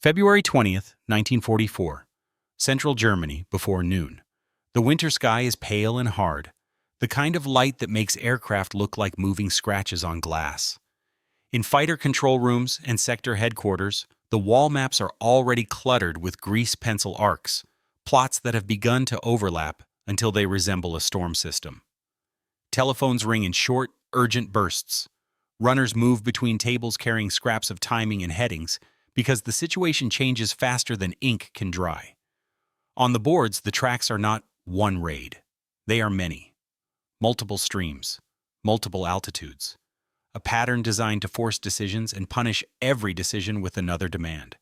February 20th, 1944. Central Germany, before noon. The winter sky is pale and hard, the kind of light that makes aircraft look like moving scratches on glass. In fighter control rooms and sector headquarters, the wall maps are already cluttered with grease pencil arcs, plots that have begun to overlap until they resemble a storm system. Telephones ring in short, urgent bursts. Runners move between tables carrying scraps of timing and headings because the situation changes faster than ink can dry. On the boards, the tracks are not one raid. They are many. Multiple streams, multiple altitudes. A pattern designed to force decisions and punish every decision with another demand.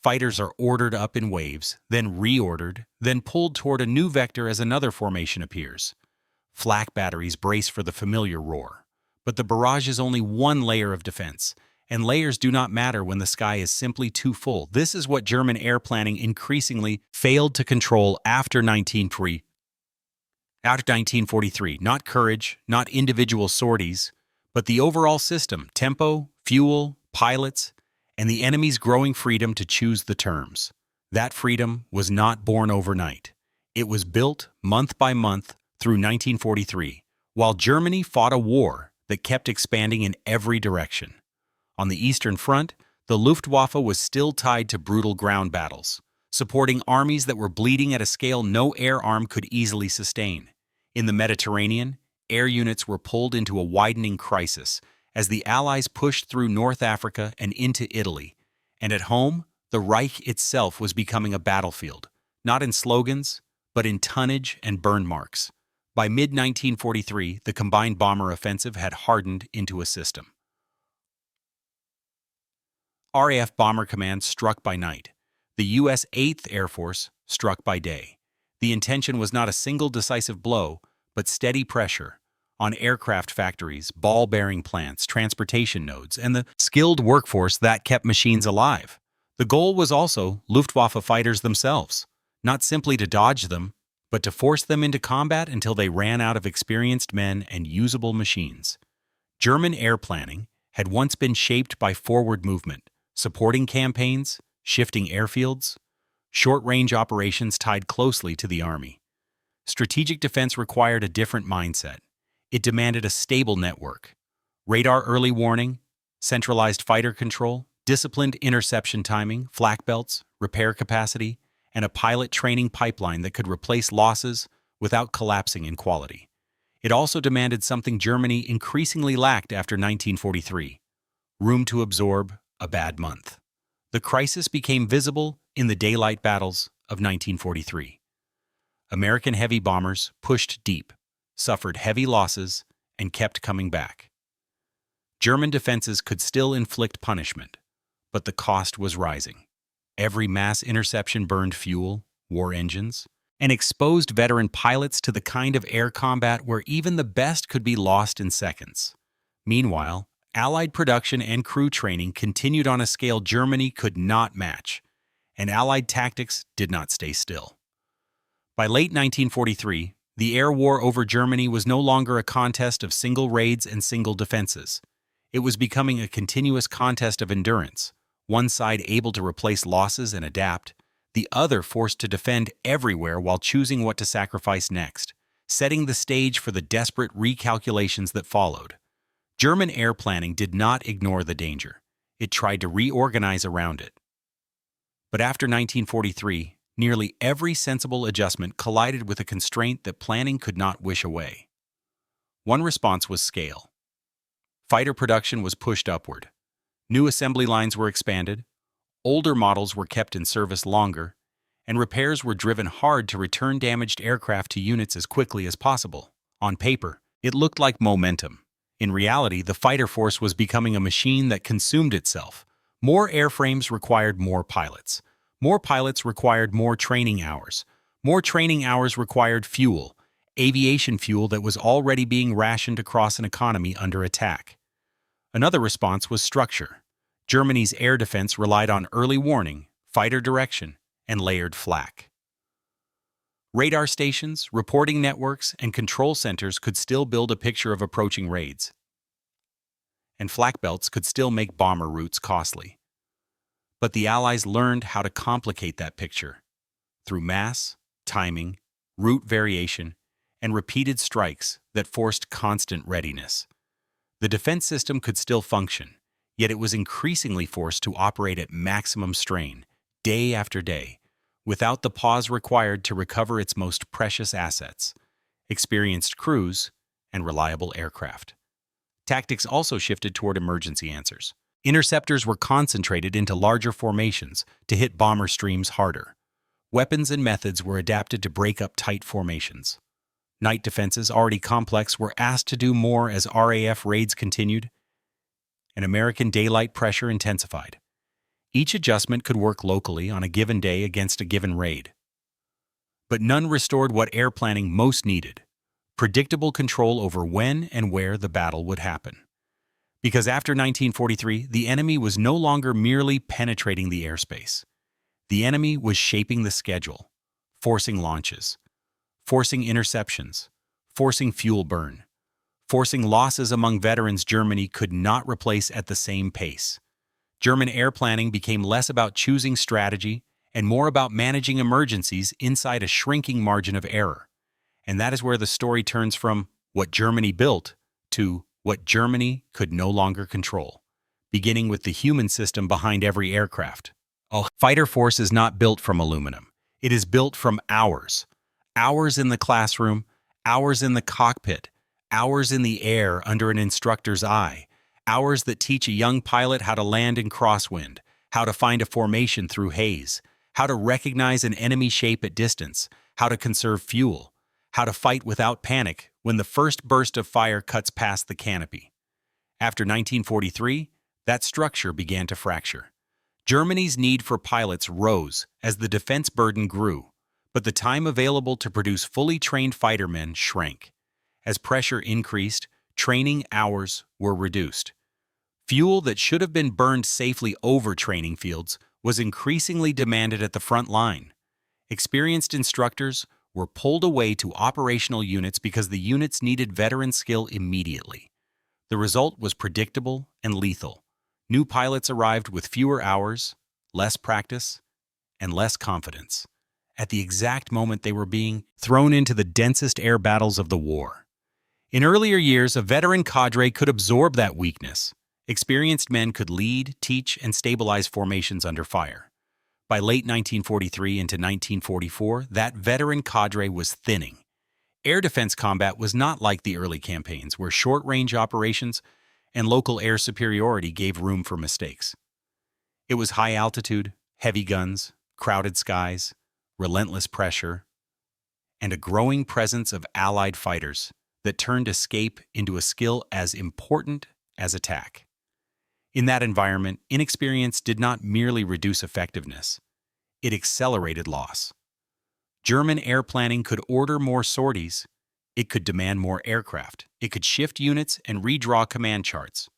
Fighters are ordered up in waves, then reordered, then pulled toward a new vector as another formation appears. Flak batteries brace for the familiar roar. But the barrage is only one layer of defense, and layers do not matter when the sky is simply too full. This is what German air planning increasingly failed to control after 1943. Not courage, not individual sorties, but the overall system, tempo, fuel, pilots, and the enemy's growing freedom to choose the terms. That freedom was not born overnight. It was built month by month through 1943, while Germany fought a war that kept expanding in every direction. On the Eastern Front, the Luftwaffe was still tied to brutal ground battles, supporting armies that were bleeding at a scale no air arm could easily sustain. In the Mediterranean, air units were pulled into a widening crisis as the Allies pushed through North Africa and into Italy. And at home, the Reich itself was becoming a battlefield, not in slogans, but in tonnage and burn marks. By mid-1943, the combined bomber offensive had hardened into a system. RAF Bomber Command struck by night. The U.S. 8th Air Force struck by day. The intention was not a single decisive blow, but steady pressure on aircraft factories, ball-bearing plants, transportation nodes, and the skilled workforce that kept machines alive. The goal was also Luftwaffe fighters themselves, not simply to dodge them, but to force them into combat until they ran out of experienced men and usable machines. German air planning had once been shaped by forward movement, supporting campaigns, shifting airfields, short-range operations tied closely to the army. Strategic defense required a different mindset. It demanded a stable network, radar early warning, centralized fighter control, disciplined interception timing, flak belts, repair capacity, and a pilot training pipeline that could replace losses without collapsing in quality. It also demanded something Germany increasingly lacked after 1943: room to absorb a bad month. The crisis became visible in the daylight battles of 1943. American heavy bombers pushed deep, suffered heavy losses, and kept coming back. German defenses could still inflict punishment, but the cost was rising. Every mass interception burned fuel, war engines, and exposed veteran pilots to the kind of air combat where even the best could be lost in seconds. Meanwhile, Allied production and crew training continued on a scale Germany could not match, and Allied tactics did not stay still. By late 1943, the air war over Germany was no longer a contest of single raids and single defenses. It was becoming a continuous contest of endurance, one side able to replace losses and adapt, the other forced to defend everywhere while choosing what to sacrifice next, setting the stage for the desperate recalculations that followed. German air planning did not ignore the danger. It tried to reorganize around it. But after 1943, nearly every sensible adjustment collided with a constraint that planning could not wish away. One response was scale. Fighter production was pushed upward. New assembly lines were expanded, older models were kept in service longer, and repairs were driven hard to return damaged aircraft to units as quickly as possible. On paper, it looked like momentum. In reality, the fighter force was becoming a machine that consumed itself. More airframes required more pilots. More pilots required more training hours. More training hours required fuel, aviation fuel that was already being rationed across an economy under attack. Another response was structure. Germany's air defense relied on early warning, fighter direction, and layered flak. Radar stations, reporting networks, and control centers could still build a picture of approaching raids, and flak belts could still make bomber routes costly. But the Allies learned how to complicate that picture through mass, timing, route variation, and repeated strikes that forced constant readiness. The defense system could still function, yet it was increasingly forced to operate at maximum strain, day after day, without the pause required to recover its most precious assets: experienced crews and reliable aircraft. Tactics also shifted toward emergency answers. Interceptors were concentrated into larger formations to hit bomber streams harder. Weapons and methods were adapted to break up tight formations. Night defenses, already complex, were asked to do more as RAF raids continued, and American daylight pressure intensified. Each adjustment could work locally on a given day against a given raid. But none restored what air planning most needed: predictable control over when and where the battle would happen. Because after 1943, the enemy was no longer merely penetrating the airspace. The enemy was shaping the schedule, forcing launches, forcing interceptions, forcing fuel burn, forcing losses among veterans Germany could not replace at the same pace. German air planning became less about choosing strategy and more about managing emergencies inside a shrinking margin of error. And that is where the story turns from what Germany built to what Germany could no longer control, beginning with the human system behind every aircraft. A fighter force is not built from aluminum. It is built from hours. Hours in the classroom, hours in the cockpit, hours in the air under an instructor's eye, hours that teach a young pilot how to land in crosswind, how to find a formation through haze, how to recognize an enemy shape at distance, how to conserve fuel, how to fight without panic when the first burst of fire cuts past the canopy. After 1943, that structure began to fracture. Germany's need for pilots rose as the defense burden grew, but the time available to produce fully trained fightermen shrank. As pressure increased, training hours were reduced. Fuel that should have been burned safely over training fields was increasingly demanded at the front line. Experienced instructors were pulled away to operational units because the units needed veteran skill immediately. The result was predictable and lethal. New pilots arrived with fewer hours, less practice, and less confidence, at the exact moment they were being thrown into the densest air battles of the war. In earlier years, a veteran cadre could absorb that weakness. Experienced men could lead, teach, and stabilize formations under fire. By late 1943 into 1944, that veteran cadre was thinning. Air defense combat was not like the early campaigns, where short-range operations and local air superiority gave room for mistakes. It was high altitude, heavy guns, crowded skies, relentless pressure, and a growing presence of Allied fighters that turned escape into a skill as important as attack. In that environment, inexperience did not merely reduce effectiveness, it accelerated loss. German air planning could order more sorties, it could demand more aircraft, it could shift units and redraw command charts.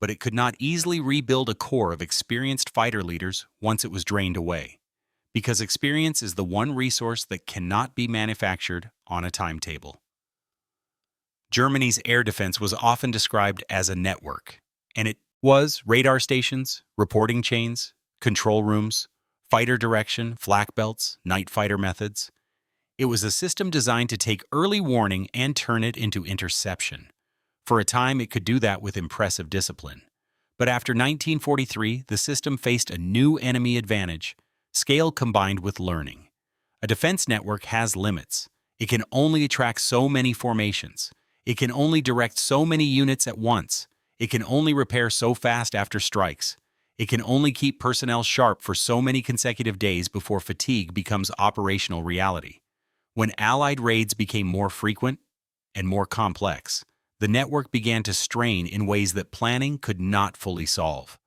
But it could not easily rebuild a corps of experienced fighter leaders once it was drained away, because experience is the one resource that cannot be manufactured on a timetable. Germany's air defense was often described as a network, and it was radar stations, reporting chains, control rooms, fighter direction, flak belts, night fighter methods. It was a system designed to take early warning and turn it into interception. For a time, it could do that with impressive discipline. But after 1943, the system faced a new enemy advantage: scale combined with learning. A defense network has limits. It can only attract so many formations. It can only direct so many units at once. It can only repair so fast after strikes. It can only keep personnel sharp for so many consecutive days before fatigue becomes operational reality. When Allied raids became more frequent and more complex, the network began to strain in ways that planning could not fully solve.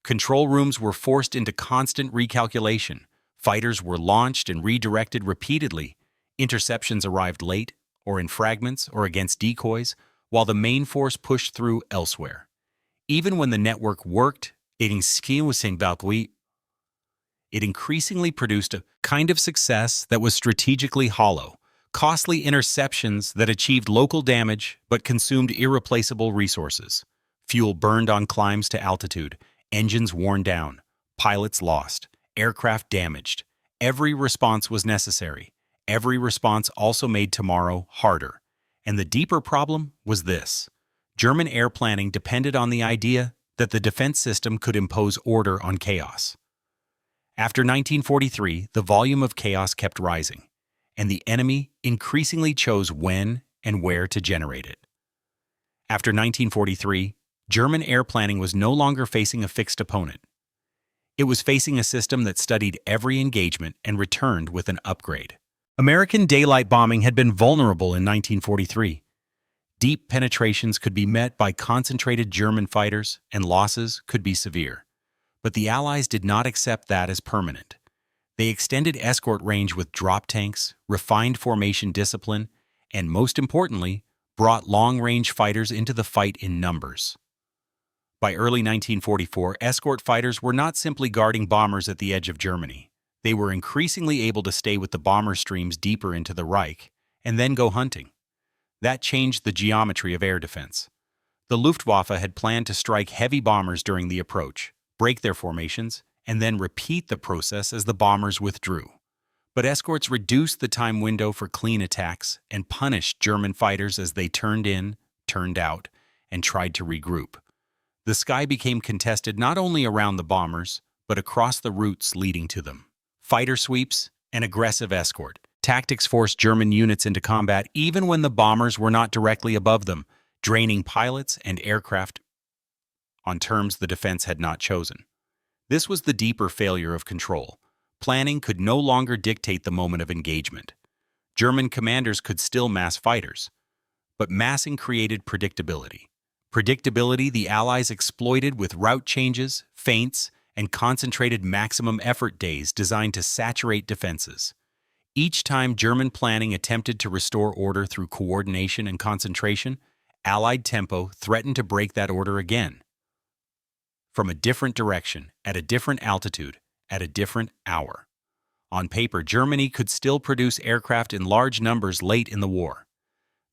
Control rooms were forced into constant recalculation. Fighters were launched and redirected repeatedly. Interceptions arrived late, or in fragments, or against decoys, while the main force pushed through elsewhere. Even when the network worked, it increasingly produced a kind of success that was strategically hollow, costly interceptions that achieved local damage but consumed irreplaceable resources, fuel burned on climbs to altitude, Engines worn down, pilots lost, aircraft damaged. Every response was necessary. Every response also made tomorrow harder. And the deeper problem was this. German air planning depended on the idea that the defense system could impose order on chaos. After 1943, the volume of chaos kept rising, and the enemy increasingly chose when and where to generate it. After 1943, German air planning was no longer facing a fixed opponent. It was facing a system that studied every engagement and returned with an upgrade. American daylight bombing had been vulnerable in 1943. Deep penetrations could be met by concentrated German fighters, and losses could be severe. But the Allies did not accept that as permanent. They extended escort range with drop tanks, refined formation discipline, and most importantly, brought long-range fighters into the fight in numbers. By early 1944, escort fighters were not simply guarding bombers at the edge of Germany. They were increasingly able to stay with the bomber streams deeper into the Reich and then go hunting. That changed the geometry of air defense. The Luftwaffe had planned to strike heavy bombers during the approach, break their formations, and then repeat the process as the bombers withdrew. But escorts reduced the time window for clean attacks and punished German fighters as they turned in, turned out, and tried to regroup. The sky became contested not only around the bombers, but across the routes leading to them. Fighter sweeps and aggressive escort tactics forced German units into combat even when the bombers were not directly above them, draining pilots and aircraft on terms the defense had not chosen. This was the deeper failure of control. Planning could no longer dictate the moment of engagement. German commanders could still mass fighters, but massing created predictability. Predictability the Allies exploited with route changes, feints, and concentrated maximum effort days designed to saturate defenses. Each time German planning attempted to restore order through coordination and concentration, Allied tempo threatened to break that order again. From a different direction, at a different altitude, at a different hour. On paper, Germany could still produce aircraft in large numbers late in the war.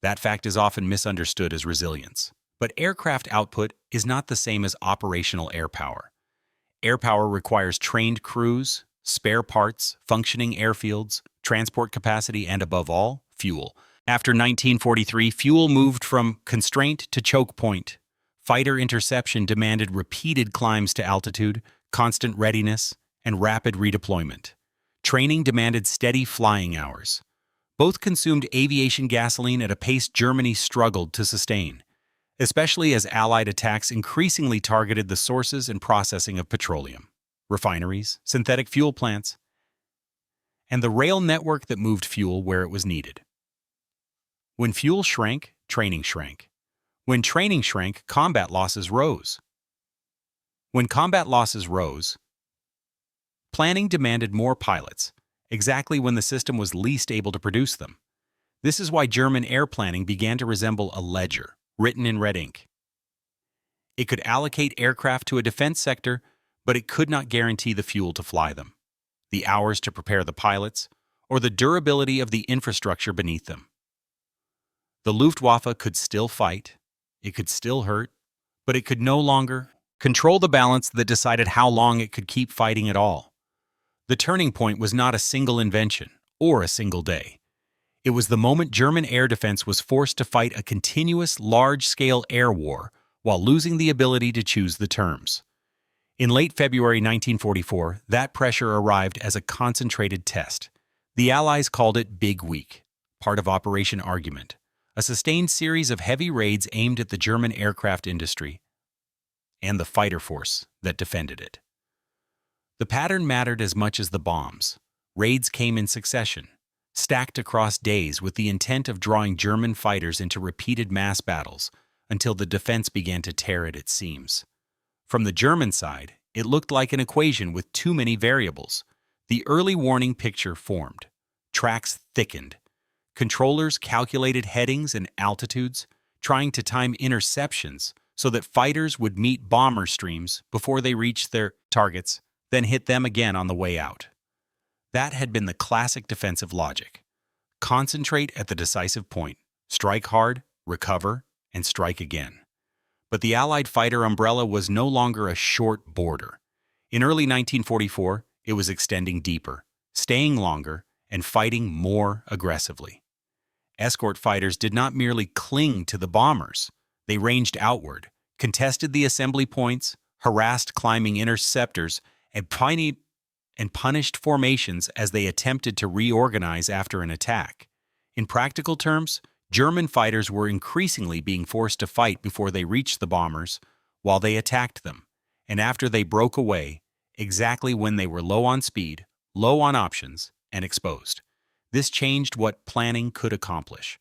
That fact is often misunderstood as resilience. But aircraft output is not the same as operational air power. Air power requires trained crews, spare parts, functioning airfields, transport capacity, and above all, fuel. After 1943, fuel moved from constraint to choke point. Fighter interception demanded repeated climbs to altitude, constant readiness, and rapid redeployment. Training demanded steady flying hours. Both consumed aviation gasoline at a pace Germany struggled to sustain, especially as Allied attacks increasingly targeted the sources and processing of petroleum, refineries, synthetic fuel plants, and the rail network that moved fuel where it was needed. When fuel shrank, training shrank. When training shrank, combat losses rose. When combat losses rose, planning demanded more pilots, exactly when the system was least able to produce them. This is why German air planning began to resemble a ledger, written in red ink. It could allocate aircraft to a defense sector, but it could not guarantee the fuel to fly them, the hours to prepare the pilots, or the durability of the infrastructure beneath them. The Luftwaffe could still fight, it could still hurt, but it could no longer control the balance that decided how long it could keep fighting at all. The turning point was not a single invention or a single day. It was the moment German air defense was forced to fight a continuous, large-scale air war while losing the ability to choose the terms. In late February 1944, that pressure arrived as a concentrated test. The Allies called it Big Week, part of Operation Argument, a sustained series of heavy raids aimed at the German aircraft industry and the fighter force that defended it. The pattern mattered as much as the bombs. Raids came in succession, stacked across days with the intent of drawing German fighters into repeated mass battles until the defense began to tear at its seams. From the German side, it looked like an equation with too many variables. The early warning picture formed. Tracks thickened. Controllers calculated headings and altitudes, trying to time interceptions so that fighters would meet bomber streams before they reached their targets, then hit them again on the way out. That had been the classic defensive logic. Concentrate at the decisive point, strike hard, recover, and strike again. But the Allied fighter umbrella was no longer a short border. In early 1944, it was extending deeper, staying longer, and fighting more aggressively. Escort fighters did not merely cling to the bombers. They ranged outward, contested the assembly points, harassed climbing interceptors, and punished formations as they attempted to reorganize after an attack. In practical terms, German fighters were increasingly being forced to fight before they reached the bombers, while they attacked them, and after they broke away, exactly when they were low on speed, low on options, and exposed. This changed what planning could accomplish.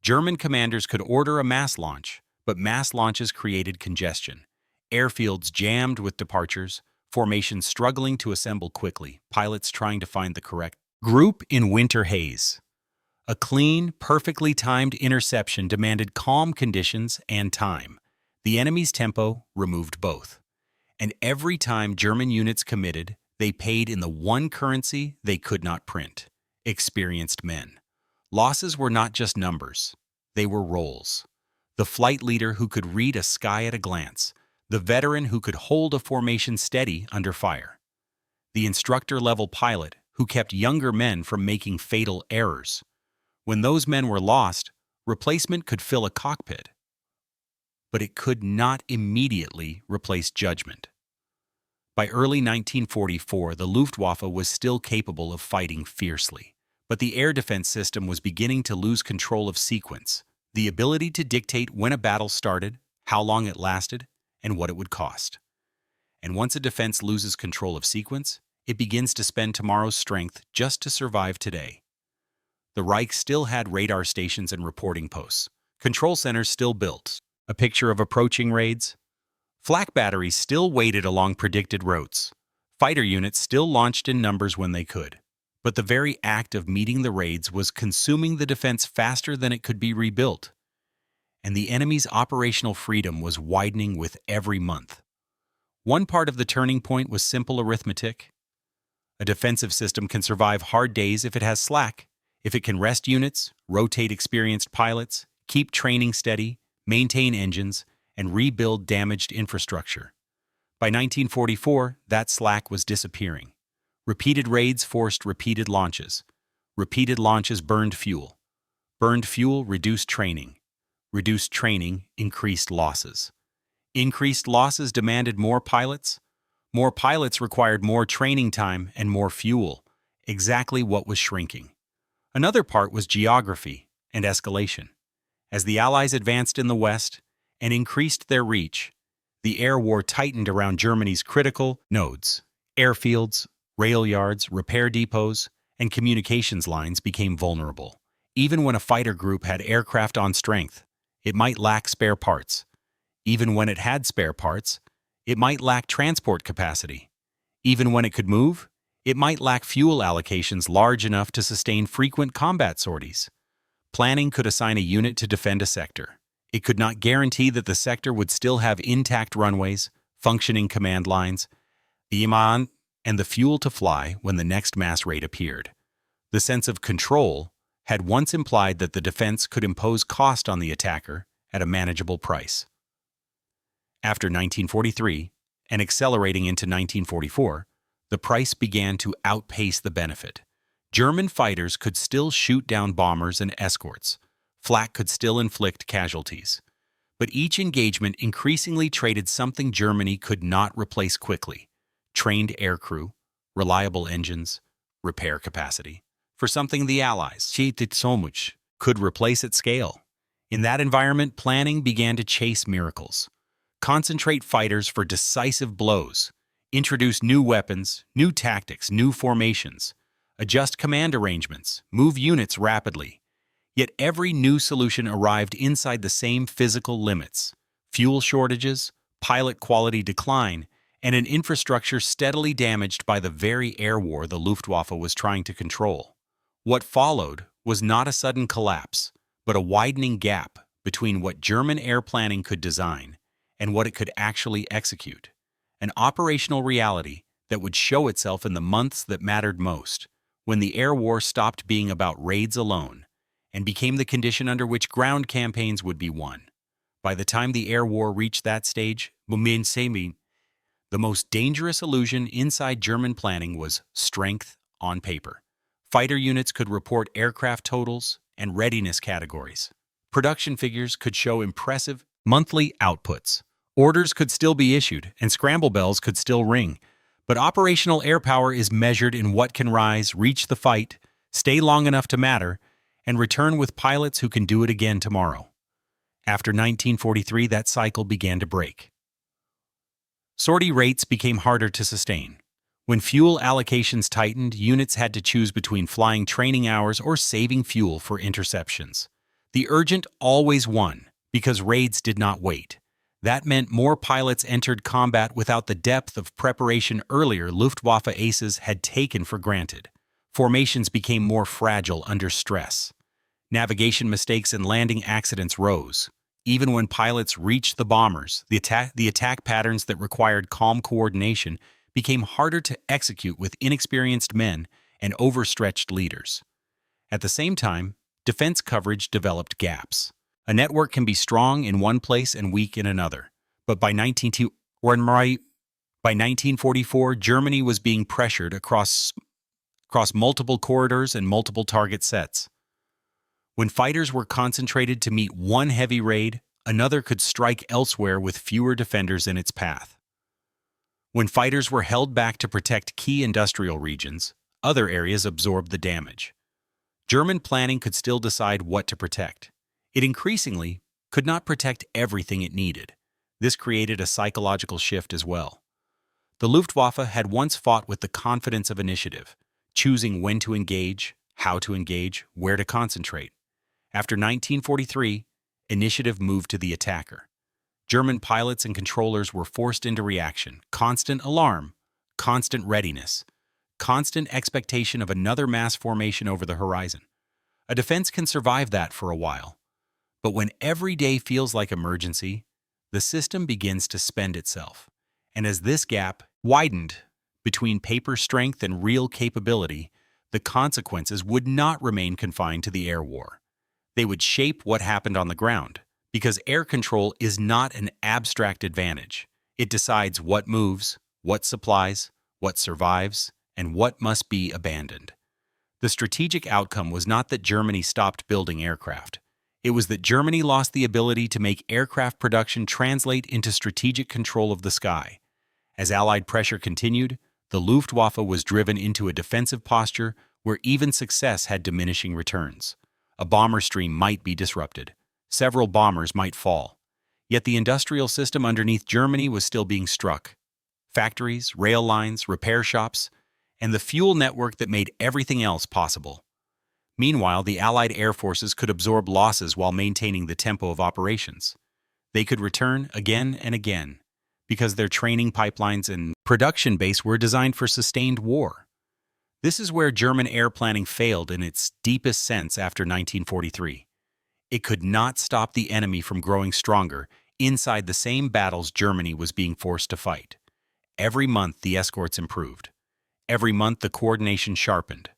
German commanders could order a mass launch, but mass launches created congestion. Airfields jammed with departures, formations struggling to assemble quickly, pilots trying to find the correct group in winter haze. A clean, perfectly timed interception demanded calm conditions and time. The enemy's tempo removed both. And every time German units committed, they paid in the one currency they could not print: experienced men. Losses were not just numbers, they were roles. The flight leader who could read a sky at a glance, the veteran who could hold a formation steady under fire, the instructor-level pilot who kept younger men from making fatal errors. When those men were lost, replacement could fill a cockpit, but it could not immediately replace judgment. By early 1944, the Luftwaffe was still capable of fighting fiercely, but the air defense system was beginning to lose control of sequence, the ability to dictate when a battle started, how long it lasted, and what it would cost. And once a defense loses control of sequence, it begins to spend tomorrow's strength just to survive today. The Reich still had radar stations and reporting posts, control centers still built, a picture of approaching raids. Flak batteries still waited along predicted routes. Fighter units still launched in numbers when they could. But the very act of meeting the raids was consuming the defense faster than it could be rebuilt. And the enemy's operational freedom was widening with every month. One part of the turning point was simple arithmetic. A defensive system can survive hard days if it has slack, if it can rest units, rotate experienced pilots, keep training steady, maintain engines, and rebuild damaged infrastructure. By 1944, that slack was disappearing. Repeated raids forced repeated launches. Repeated launches burned fuel. Burned fuel reduced training. Reduced training increased losses. Increased losses demanded more pilots. More pilots required more training time and more fuel, exactly what was shrinking. Another part was geography and escalation. As the Allies advanced in the West and increased their reach, the air war tightened around Germany's critical nodes. Airfields, rail yards, repair depots, and communications lines became vulnerable. Even when a fighter group had aircraft on strength, it might lack spare parts. Even when it had spare parts, it might lack transport capacity. Even when it could move, it might lack fuel allocations large enough to sustain frequent combat sorties. Planning could assign a unit to defend a sector. It could not guarantee that the sector would still have intact runways, functioning command lines, and the fuel to fly when the next mass raid appeared. The sense of control had once implied that the defense could impose cost on the attacker at a manageable price. After 1943, and accelerating into 1944, the price began to outpace the benefit. German fighters could still shoot down bombers and escorts. Flak could still inflict casualties. But each engagement increasingly traded something Germany could not replace quickly: trained aircrew, reliable engines, repair capacity, for something the Allies could replace at scale. In that environment, planning began to chase miracles. Concentrate fighters for decisive blows. Introduce new weapons, new tactics, new formations. Adjust command arrangements, move units rapidly. Yet every new solution arrived inside the same physical limits: fuel shortages, pilot quality decline, and an infrastructure steadily damaged by the very air war the Luftwaffe was trying to control. What followed was not a sudden collapse, but a widening gap between what German air planning could design and what it could actually execute. An operational reality that would show itself in the months that mattered most, when the air war stopped being about raids alone and became the condition under which ground campaigns would be won. By the time the air war reached that stage, the most dangerous illusion inside German planning was strength on paper. Fighter units could report aircraft totals and readiness categories. Production figures could show impressive monthly outputs. Orders could still be issued, and scramble bells could still ring. But operational air power is measured in what can rise, reach the fight, stay long enough to matter, and return with pilots who can do it again tomorrow. After 1943, that cycle began to break. Sortie rates became harder to sustain. When fuel allocations tightened, units had to choose between flying training hours or saving fuel for interceptions. The urgent always won, because raids did not wait. That meant more pilots entered combat without the depth of preparation earlier Luftwaffe aces had taken for granted. Formations became more fragile under stress. Navigation mistakes and landing accidents rose. Even when pilots reached the bombers, the attack patterns that required calm coordination became harder to execute with inexperienced men and overstretched leaders. At the same time, defense coverage developed gaps. A network can be strong in one place and weak in another. But by 1944, Germany was being pressured across multiple corridors and multiple target sets. When fighters were concentrated to meet one heavy raid, another could strike elsewhere with fewer defenders in its path. When fighters were held back to protect key industrial regions, other areas absorbed the damage. German planning could still decide what to protect. It increasingly could not protect everything it needed. This created a psychological shift as well. The Luftwaffe had once fought with the confidence of initiative, choosing when to engage, how to engage, where to concentrate. After 1943, initiative moved to the attacker. German pilots and controllers were forced into reaction, constant alarm, constant readiness, constant expectation of another mass formation over the horizon. A defense can survive that for a while. But when every day feels like emergency, the system begins to spend itself. And as this gap widened between paper strength and real capability, the consequences would not remain confined to the air war. They would shape what happened on the ground, because air control is not an abstract advantage. It decides what moves, what supplies, what survives, and what must be abandoned. The strategic outcome was not that Germany stopped building aircraft. It was that Germany lost the ability to make aircraft production translate into strategic control of the sky. As Allied pressure continued, the Luftwaffe was driven into a defensive posture where even success had diminishing returns. A bomber stream might be disrupted. Several bombers might fall. Yet the industrial system underneath Germany was still being struck. Factories, rail lines, repair shops, and the fuel network that made everything else possible. Meanwhile, the Allied air forces could absorb losses while maintaining the tempo of operations. They could return again and again, because their training pipelines and production base were designed for sustained war. This is where German air planning failed in its deepest sense after 1943. It could not stop the enemy from growing stronger inside the same battles Germany was being forced to fight. Every month, the escorts improved. Every month, the coordination sharpened.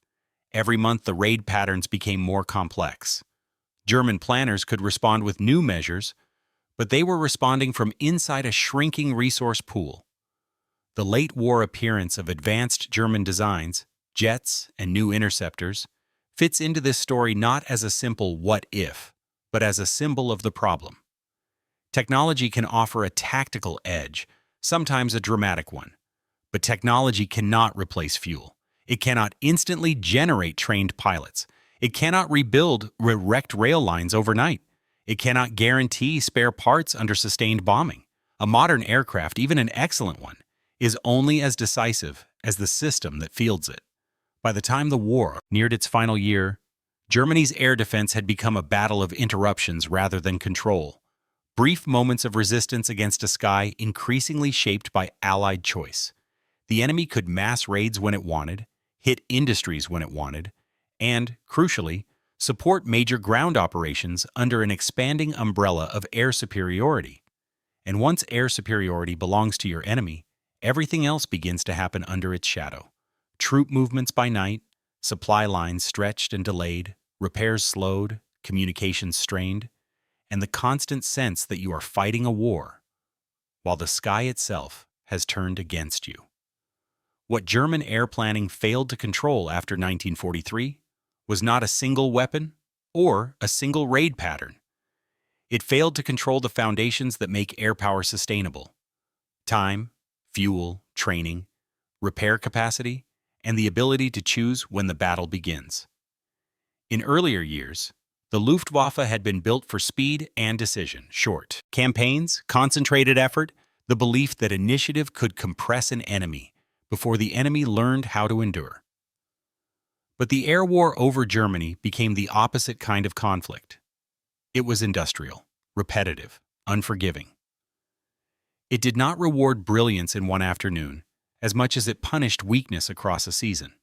Every month, the raid patterns became more complex. German planners could respond with new measures, but they were responding from inside a shrinking resource pool. The late war appearance of advanced German designs, jets, and new interceptors, fits into this story not as a simple what if, but as a symbol of the problem. Technology can offer a tactical edge, sometimes a dramatic one. But technology cannot replace fuel. It cannot instantly generate trained pilots. It cannot rebuild wrecked rail lines overnight. It cannot guarantee spare parts under sustained bombing. A modern aircraft, even an excellent one, is only as decisive as the system that fields it. By the time the war neared its final year, Germany's air defense had become a battle of interruptions rather than control. Brief moments of resistance against a sky increasingly shaped by Allied choice. The enemy could mass raids when it wanted, hit industries when it wanted, and, crucially, support major ground operations under an expanding umbrella of air superiority. And once air superiority belongs to your enemy, everything else begins to happen under its shadow. Troop movements by night, supply lines stretched and delayed, repairs slowed, communications strained, and the constant sense that you are fighting a war, while the sky itself has turned against you. What German air planning failed to control after 1943 was not a single weapon or a single raid pattern. It failed to control the foundations that make air power sustainable: time, fuel, training, repair capacity, and the ability to choose when the battle begins. In earlier years, the Luftwaffe had been built for speed and decision: short campaigns, concentrated effort, the belief that initiative could compress an enemy before the enemy learned how to endure. But the air war over Germany became the opposite kind of conflict. It was industrial, repetitive, unforgiving. It did not reward brilliance in one afternoon as much as it punished weakness across a season.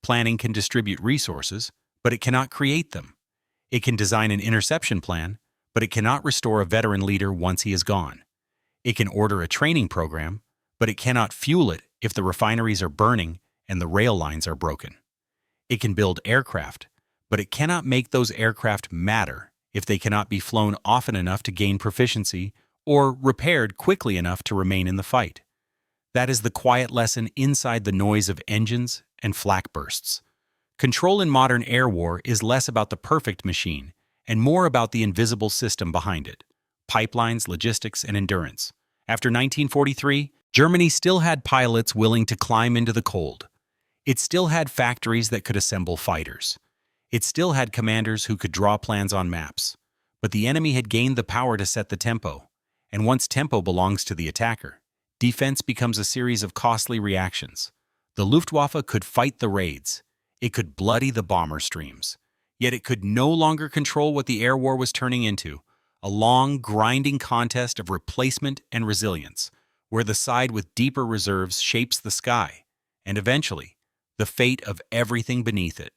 Planning can distribute resources, but it cannot create them. It can design an interception plan, but it cannot restore a veteran leader once he is gone. It can order a training program, but it cannot fuel it if the refineries are burning and the rail lines are broken. It can build aircraft, but it cannot make those aircraft matter if they cannot be flown often enough to gain proficiency or repaired quickly enough to remain in the fight. That is the quiet lesson inside the noise of engines and flak bursts. Control in modern air war is less about the perfect machine and more about the invisible system behind it: pipelines, logistics, and endurance. After 1943, Germany still had pilots willing to climb into the cold. It still had factories that could assemble fighters. It still had commanders who could draw plans on maps. But the enemy had gained the power to set the tempo. And once tempo belongs to the attacker, defense becomes a series of costly reactions. The Luftwaffe could fight the raids. It could bloody the bomber streams. Yet it could no longer control what the air war was turning into: a long, grinding contest of replacement and resilience, where the side with deeper reserves shapes the sky, and eventually, the fate of everything beneath it.